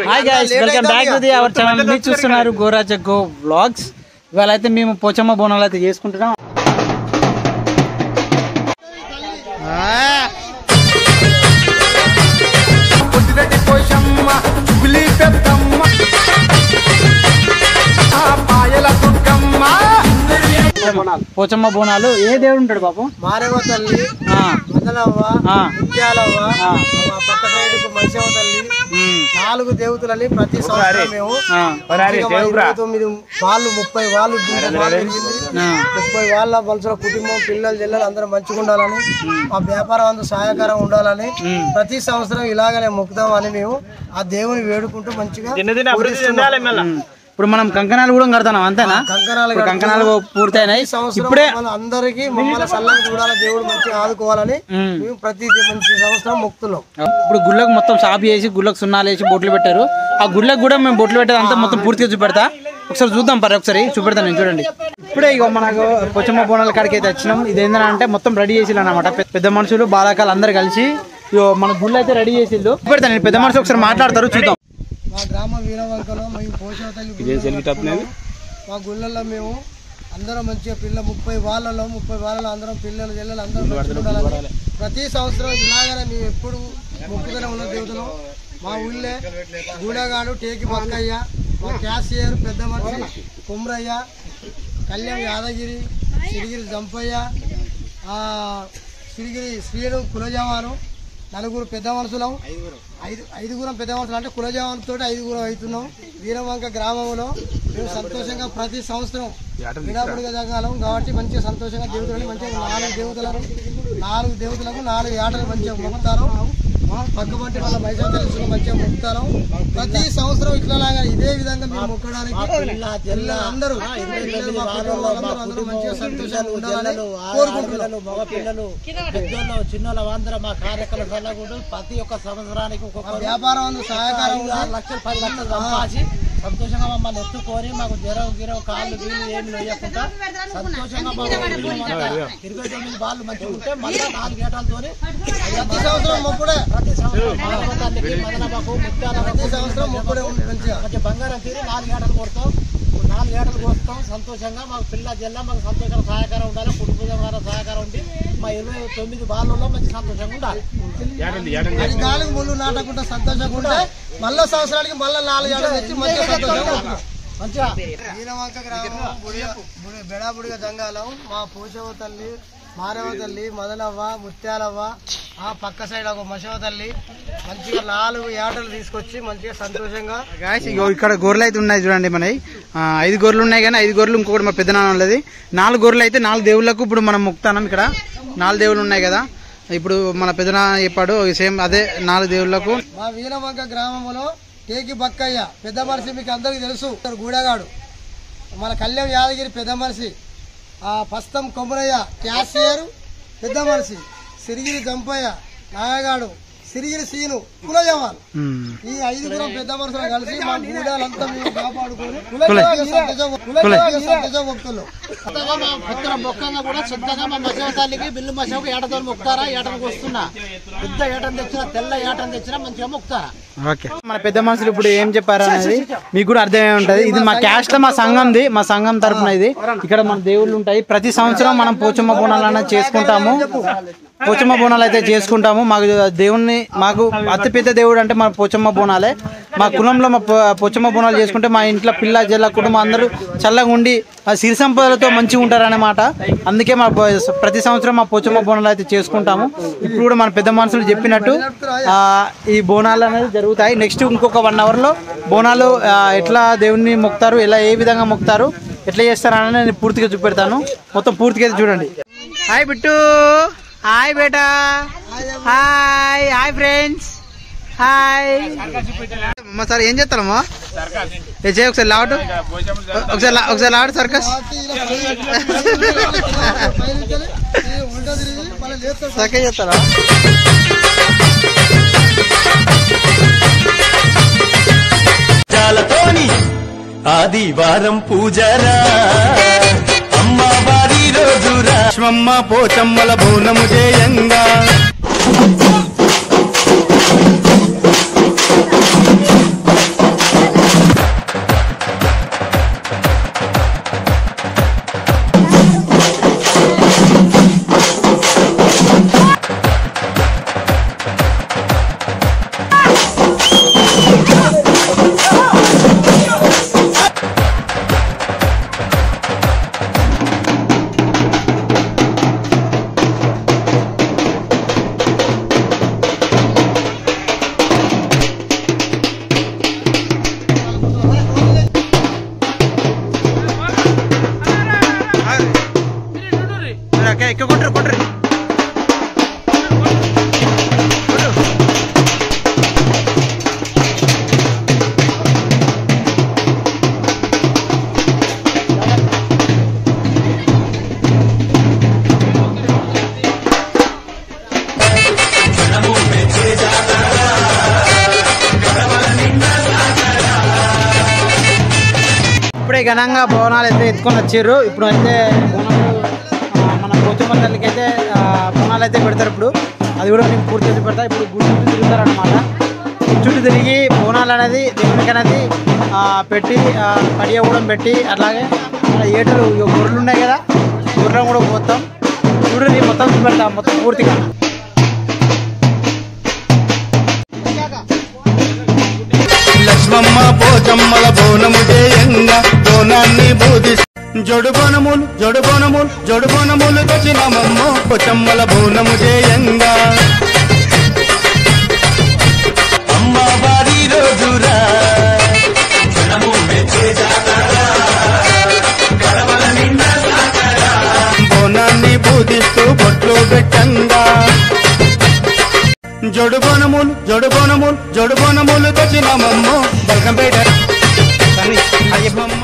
Hi guys, welcome back to our channel. మీరు చూస్తున్నారు Gora జగ్గో vlogs. ఇవాళ అయితే మేము పోచమ్మ బోనాలు అయితే చేసుకుంటున్నాం. పోచమ్మ బోనాలు ఏ దేవుడు ఉంటాడు బాబు? మారేవ తల్లి, మందలవ్వ, ముత్యాలవ్వ, పక్క సైడ్ మైసవ తల్లి, 4 దేవతలని ప్రతి సంవత్సరం మేము 29 వాళ్ళు 30 వాళ్ళు 30 వాళ్ళ మనుషుల కుటుంబం పిల్లలు జిల్లలు అందరూ మంచిగా ఉండాలని, మా వ్యాపారం అందరూ సహాయకరం ఉండాలని ప్రతి సంవత్సరం ఇలాగనే మొక్కుదామని మేము ఆ దేవుని వేడుకుంటూ మంచిగా. ఇప్పుడు మనం కంకణాలు కూడా కడతాం అంతేనా? కంకణాలు పూర్తయినాయి. ఇప్పుడే అందరికి మమ్మల్ని సల్లంగా చూడాలని, దేవుడు మంచిగా ఆదుకోవాలని మేము ప్రతి మంచి సంవత్సరం మొక్కుతున్నాం. ఇప్పుడు గుళ్ళకు మొత్తం సాఫ్ చేసి గుళ్ళకు సున్నాలు వేసి బొట్లు పెట్టారు. ఆ గుళ్ళకు కూడా మేము బొట్లు పెట్టేది అంతా మొత్తం పూర్తిగా చూపెడతా. ఒకసారి చూద్దాం పరి, ఒకసారి చూపెడతాను నేను. చూడండి, ఇప్పుడే ఇక మనకు పోచమ్మ బోనాల కాడికి అయితే వచ్చినాం. ఇది ఏంటంటే మొత్తం రెడీ చేసిల్లు అనమాట. పెద్ద మనుషులు బాలకాలు అందరు కలిసి మన గుళ్ళు అయితే రెడీ చేసిల్లు. చూపెడతాను నేను. పెద్ద మనుషులు ఒకసారి మాట్లాడతారు, చూద్దాం. మా గ్రామ వీరవంకలో మేము పోషవ తల్లి మా గుళ్ళల్లో మేము అందరం మంచిగా 30 వాళ్ళలో అందరం పిల్లలు జిల్లలు అందరం ఉండాలని ప్రతి సంవత్సరం ఇలాగనే మేము ఎప్పుడు మొక్కుతూనే ఉన్న దేవతలు. మా ఊళ్ళే గూడగాడు, టేకి బక్కయ్య, మా క్యాషియర్ పెద్ద మనిషి కుమ్రయ్య, కళ్యాణ్ యాదగిరి, సిరిగిరి జంపయ్య, సిరిగిరి శ్రీను కులజవాను, 4 పెద్ద మనుషులం, 5 పెద్ద మనుషులు అంటే కులజవాన్తో 5 అవుతున్నాం. వీరవంక గ్రామంలో మేము సంతోషంగా ప్రతి సంవత్సరం విడాపుడిగా జరగాలం కాబట్టి మంచిగా సంతోషంగా దేవతలని మంచిగా 4 దేవతలకు 4 ఏటలు మంచిగా మొక్కుతారు. పక్కపంటి వాళ్ళ మైసవ తల్లి మంచిగా మొక్కుతారు. ప్రతి సంవత్సరం ఇట్లాగా ఇదే విధంగా మేము మొక్కడానికి అందరూ మంచిగా సంతోషంగా ఉండాలని కోరుకుంటున్నాను. మగపిల్లలు పెద్దోళ్ళు చిన్నోళ్ళు అందరూ మా కార్యక్రమాలు ప్రతి ఒక్క సంవత్సరానికి ఒక్కొక్క వ్యాపారం సహాయకారం 6 లక్షలు 10 లక్షలు సంపాదించి సంతోషంగా మమ్మల్ని ఎత్తుకొని మాకు గిరవ కాళ్ళు వీళ్ళు ఏమి వేయకుండా సంతోషంగా 29 బాళ్ళు మంచిగా ఉంటే మళ్ళీ 4 ఏటాలతో ప్రతి సంవత్సరం మొక్కుడే. ప్రతి సంవత్సరం మదనబాకు ముత్యాల ప్రతి సంవత్సరం మొక్కుడే మంచిగా బంగారం తీరి 4 ఏటలు కొడతాం. 4 ఏటలు కోస్తాం. సంతోషంగా మాకు పిల్ల జిల్లా మాకు సంతోషంగా సహాయకారం ఉండాలి. కుటుంబ సహాయకారం ఉండి మా 29 బాళ్ళలో మంచి సంతోషంగా ఉండాలి. అది గాలికి ముళ్ళు నాటకుండా సంతోషంగా ఉంటే మళ్ళా సంవత్సరానికి మళ్ళీ 4 ఏళ్ళు తెచ్చి మంచిగా సంతోషంగా మంచిగా. వీరవంక గ్రామం బెడాబుడిగా జంగాలం. మా పోషవ తల్లి, మారవ తల్లి, మదనవ్వ, ముత్యాలవ్వ, ఆ పక్క సైడ్ ఒక మశవ తల్లి మంచిగా 4 ఏటలు తీసుకొచ్చి మంచిగా సంతోషంగా. ఇక్కడ గొర్రెలు అయితే ఉన్నాయి చూడండి. మనవి 5 గొర్రెలు ఉన్నాయి కానీ 5 గొర్రెలు ఇంకొకటి మా పెద్దనాన్న ఉన్నది. 4 గొర్రెలు అయితే 4 దేవుళ్ళకు ఇప్పుడు మనం మొక్కుతాం. ఇక్కడ 4 దేవుళ్ళు ఉన్నాయి కదా. ఇప్పుడు మన పెద్దనాన్న చెప్పాడు సేమ్ అదే 4 దేవుళ్లకు. మా వీరవంక గ్రామంలో టేకి బక్కయ్య పెద్ద మనిషి మీకు అందరికి తెలుసు. గూడగాడు, మన కళ్యాణ్ యాదగిరి పెద్ద మనిషి, పస్తం కొమరయ్య క్యాషియర్ పెద్ద మనిషి, సిరిగిరి జంపయ్య నాయగాడు, సిరిగిరి సీను కులజవాన్. ఈ 5 పెద్ద మనుషులు కలిసి మా గూడాలంతా మేము కాపాడుకొని మొక్కంగా కూడా సిద్ధంగా మా మసవ తల్లికి బిల్లు మసవకు ఏటతో మొక్కుతారా. ఏటను వస్తున్నా పెద్ద ఏటను తెచ్చినా తెల్ల ఏటను తెచ్చినా మంచిగా మొక్కుతారా. ఓకే, మన పెద్ద మనుషులు ఇప్పుడు ఏం చెప్పారు అనేది మీకు కూడా అర్థమై ఉంటది. ఇది మా క్యాస్ట్ మా సంఘంది, మా సంఘం తరఫున ఇది. ఇక్కడ మన దేవుళ్ళు ఉంటాయి. ప్రతి సంవత్సరం మనం పోచమ్మ బోనాలు అనేది చేసుకుంటాము. పోచమ్మ బోనాలు అయితే చేసుకుంటాము. మాకు దేవుణ్ణి మాకు అతిపెద్ద దేవుడు అంటే మన పోచమ్మ బోనాలే. మా కులంలో మా పోచమ్మ బోనాలు చేసుకుంటే మా ఇంట్లో పిల్ల జల్ల కుటుంబం అందరూ చల్లగా ఉండి సిరి సంపదలతో మంచిగా ఉంటారన్నమాట. అందుకే మా ప్రతి సంవత్సరం మా పోచమ్మ బోనాలు అయితే చేసుకుంటాము. ఇప్పుడు కూడా మన పెద్ద మనుషులు చెప్పినట్టు ఈ బోనాలు అనేది జరుగుతాయి. నెక్స్ట్ ఇంకొక 1 అవర్లో బోనాలు ఎట్లా దేవుణ్ణి మొక్కుతారు, ఎలా ఏ విధంగా మొక్కుతారు, ఎట్లా చేస్తారని నేను పూర్తిగా చూపెడతాను. మొత్తం పూర్తిగా చూడండి. హాయ్ బిట్టు, హాయ్ బేటా, హాయ్ హాయ్ ఫ్రెండ్స్, హాయ్. అమ్మా సార్ ఏం చేస్తారమ్మా? ఒకసారి లావటు, ఒకసారి లావటు సర్కస్ సర్కస్ చేస్తారా? ఆదివారం పూజరా అమ్మవారి రోజురా లక్ష్మమ్మ పోచమ్మల బోనము చేయంగా ఇప్పుడే ఘనంగా బోనాలు అయితే ఎత్తుకొని వచ్చారు. ఇప్పుడు అయితే బోనాలు మన పోచమ్మ తల్లికి అయితే బోనాలు అయితే పెడతారు. ఇప్పుడు అది కూడా మీకు పూర్తి చేసి పెడతా. ఇప్పుడు గుడి చుట్టూ తిరుగుతారు అనమాట. గుడి చుట్టూ తిరిగి బోనాలు అనేది దేవునికి అనేది పెట్టి కడియ కూడా పెట్టి అట్లాగే ఏటలు గొర్రెలు ఉన్నాయి కదా, గొర్రెలు కూడా పోతాం. చూడండి మొత్తం పెడతాం మొత్తం పూర్తిగా. లక్ష్మమ్మ పోచమ్మల బోనము చేయంగా బోనాన్ని బోధి జోడు బోనములు తెచ్చినమమ్మ పోచమ్మల బోనము చేయంగా అమ్మవారి రోజురా బోనాన్ని బోధిస్తూ బొట్లు పెట్టంగా జోడు బోనములు తెచ్చినమమ్మ బల్కంపేట అయ్యప్పమ్మ.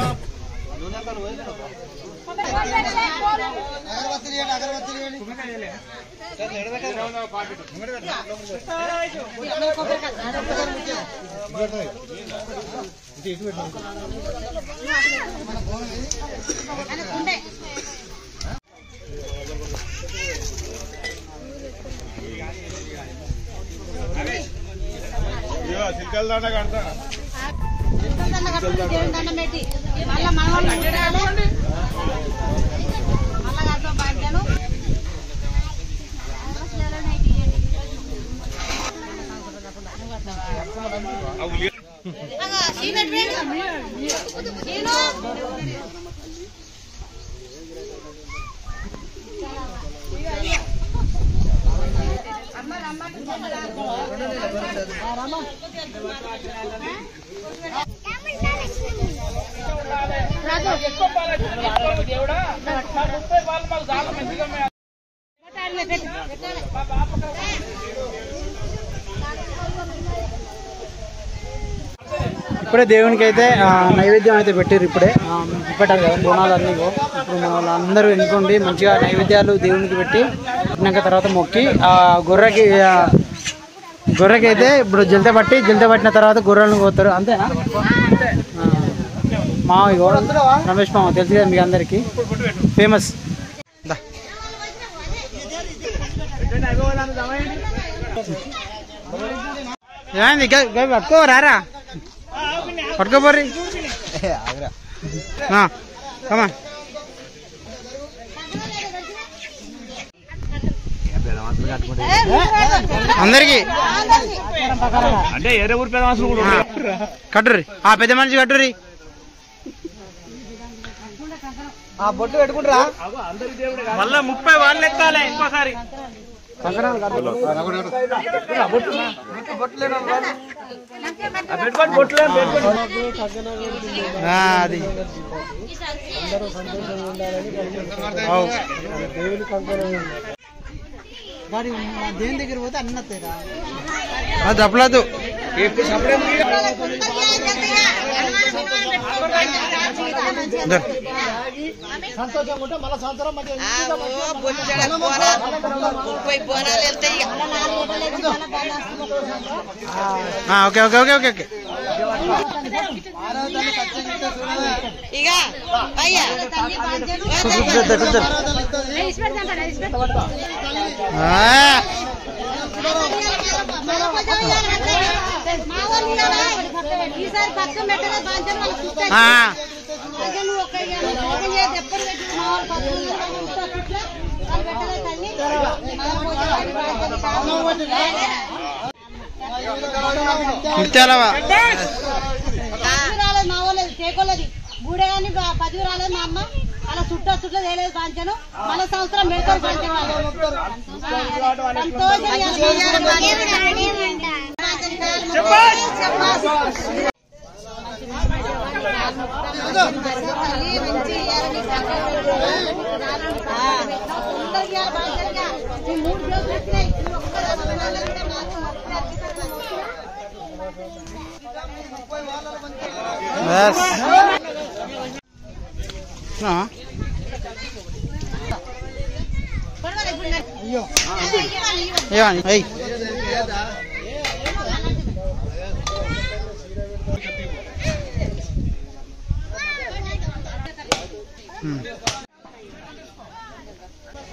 ఇప్పుడే దేవునికి అయితే నైవేద్యం అయితే పెట్టారు. ఇప్పుడే పెట్టారు కదా బోనాలు అన్నీ. ఇప్పుడు మన వాళ్ళందరూ ఎన్నుకోండి మంచిగా నైవేద్యాలు దేవునికి పెట్టి పెట్టినాక తర్వాత మొక్కి గొర్రెకి అయితే ఇప్పుడు జల్త పట్టిన తర్వాత గొర్రెలను పోతారు. అంతేనా మామ? రమేష్ మామ తెలుసు కదా మీకు అందరికి, ఫేమస్. ఏమైంది పట్టుకోరారా, పట్టుకోపోర్రి కమా. అందరికి అంటే ఏరే ఊరు పెద్ద మనుషులు కట్టుర్రి, పెద్ద మనిషి కట్టుర్రి. బొట్టు పెట్టుకుంటారా మళ్ళా 30 వాళ్ళు ఎత్తాలి ఇంకోసారి. అది దేని దగ్గర పోతే అన్నత్తేరా చెప్పలేదు. సంతోషంగా ఉంటే మళ్ళీ సంవత్సరం okay okay okay okay okay. చేకోలేదు బూడే కానీ 10 రాలేదు మా అమ్మ అలా చుట్టూ తేలేదు పాంచను మన సంవత్సరం మెడతారు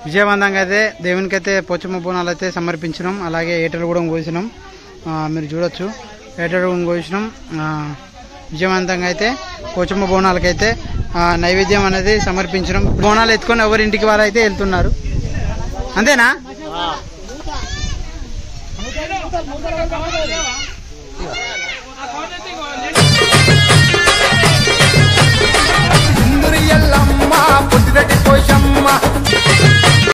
విజయవంతంగా అయితే దేవునికి అయితే పోచమ్మ బోనాలు అయితే సమర్పించినాం. అలాగే ఏటలు కూడా కోసినాం. మీరు చూడొచ్చు ఏటలు కూడా కోసినాం. విజయవంతంగా అయితే పోచమ్మ బోనాలకైతే నైవేద్యం అనేది సమర్పించడం. బోనాలు ఎత్తుకొని ఎవరింటికి వారు అయితే వెళ్తున్నారు. అంతేనా?